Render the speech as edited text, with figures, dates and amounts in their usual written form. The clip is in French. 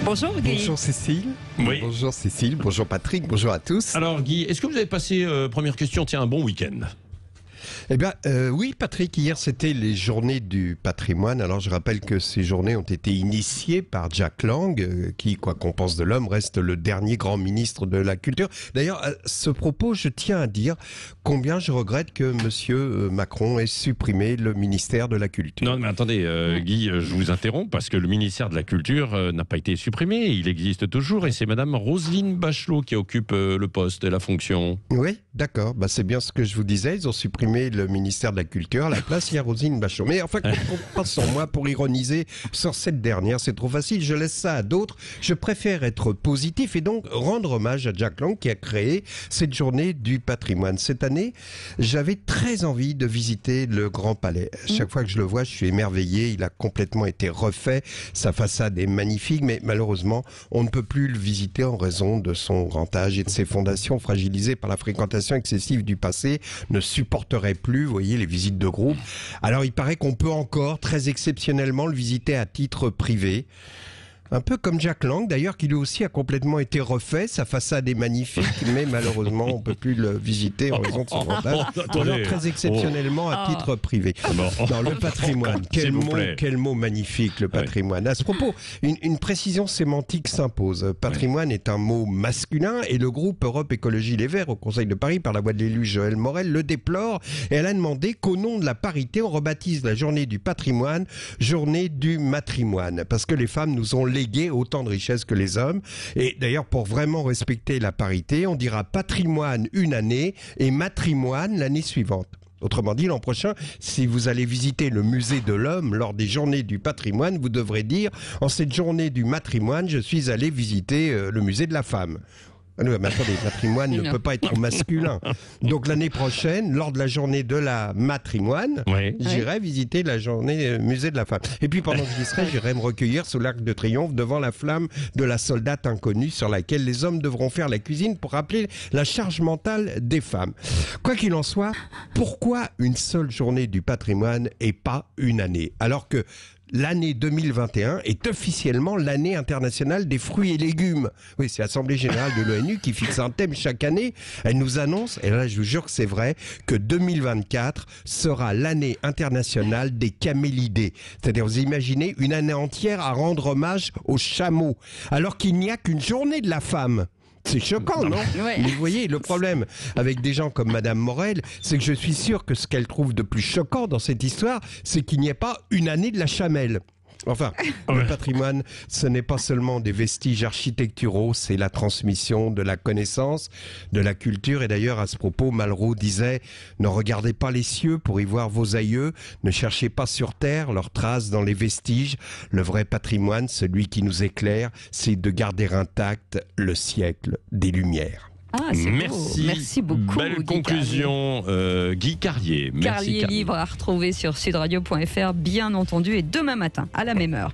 Bonjour Guy. Bonjour Cécile. Oui. Bonjour Cécile, bonjour Patrick, bonjour à tous. Alors Guy, est-ce que vous avez passé, première question, un bon week-end? Eh bien, oui Patrick, hier c'était les journées du patrimoine. Alors je rappelle que ces journées ont été initiées par Jack Lang, qui, quoi qu'on pense de l'homme, reste le dernier grand ministre de la culture. D'ailleurs, à ce propos, je tiens à dire combien je regrette que monsieur Macron ait supprimé le ministère de la Culture. Non mais attendez, Guy, je vous interromps parce que le ministère de la Culture n'a pas été supprimé, il existe toujours et c'est madame Roselyne Bachelot qui occupe le poste et la fonction. Oui, d'accord, bah, c'est bien ce que je vous disais, ils ont supprimé le ministère de la Culture, à la place il y a Roselyne Bachelot. Mais enfin, pas sans moi pour ironiser sur cette dernière, c'est trop facile, je laisse ça à d'autres. Je préfère être positif et donc rendre hommage à Jack Lang qui a créé cette journée du patrimoine. Cette année, j'avais très envie de visiter le Grand Palais. Chaque fois que je le vois, je suis émerveillé, il a complètement été refait, sa façade est magnifique, mais malheureusement, on ne peut plus le visiter en raison de son grand âge et de ses fondations fragilisées par la fréquentation excessive du passé, ne supporterait plus, vous voyez, les visites de groupe. Alors il paraît qu'on peut encore, très exceptionnellement, le visiter à titre privé. Un peu comme Jack Lang, d'ailleurs, qui lui aussi a complètement été refait. Sa façade est magnifique, mais malheureusement, on ne peut plus le visiter en raison de son grand âge. Alors, très exceptionnellement, à titre privé. Dans le patrimoine, quel mot magnifique, le patrimoine. À ce propos, une précision sémantique s'impose. Patrimoine est un mot masculin et le groupe Europe Écologie Les Verts au Conseil de Paris, par la voix de l'élu Joëlle Morel, le déplore et elle a demandé qu'au nom de la parité, on rebaptise la journée du patrimoine, journée du matrimoine. Parce que les femmes nous ont légué autant de richesses que les hommes. Et d'ailleurs, pour vraiment respecter la parité, on dira patrimoine une année et matrimoine l'année suivante. Autrement dit, l'an prochain, si vous allez visiter le musée de l'homme lors des journées du patrimoine, vous devrez dire, en cette journée du matrimoine, je suis allé visiter le musée de la femme. Mais attendez, le patrimoine ne peut pas être masculin. Donc l'année prochaine, lors de la journée de la matrimoine, j'irai visiter la journée musée de la femme. Et puis pendant que j'y serai, j'irai me recueillir sous l'Arc de Triomphe devant la flamme de la soldate inconnue sur laquelle les hommes devront faire la cuisine pour rappeler la charge mentale des femmes. Quoi qu'il en soit, pourquoi une seule journée du patrimoine et pas une année? Alors que l'année 2021 est officiellement l'année internationale des fruits et légumes. Oui, c'est l'Assemblée générale de l'ONU qui fixe un thème chaque année. Elle nous annonce, et là je vous jure que c'est vrai, que 2024 sera l'année internationale des camélidés. C'est-à-dire, vous imaginez une année entière à rendre hommage aux chameaux, alors qu'il n'y a qu'une journée de la femme. C'est choquant, non? Mais vous voyez, le problème avec des gens comme Madame Morel, c'est que je suis sûr que ce qu'elle trouve de plus choquant dans cette histoire, c'est qu'il n'y ait pas une année de la chamelle. Enfin, le patrimoine, ce n'est pas seulement des vestiges architecturaux, c'est la transmission de la connaissance, de la culture. Et d'ailleurs, à ce propos, Malraux disait « Ne regardez pas les cieux pour y voir vos aïeux, ne cherchez pas sur terre leurs traces dans les vestiges. Le vrai patrimoine, celui qui nous éclaire, c'est de garder intact le siècle des Lumières. » Ah, c'est beau. Merci beaucoup. Belle conclusion, Guy Carlier. Carlier livre à retrouver sur sudradio.fr, bien entendu, et demain matin, à la même heure.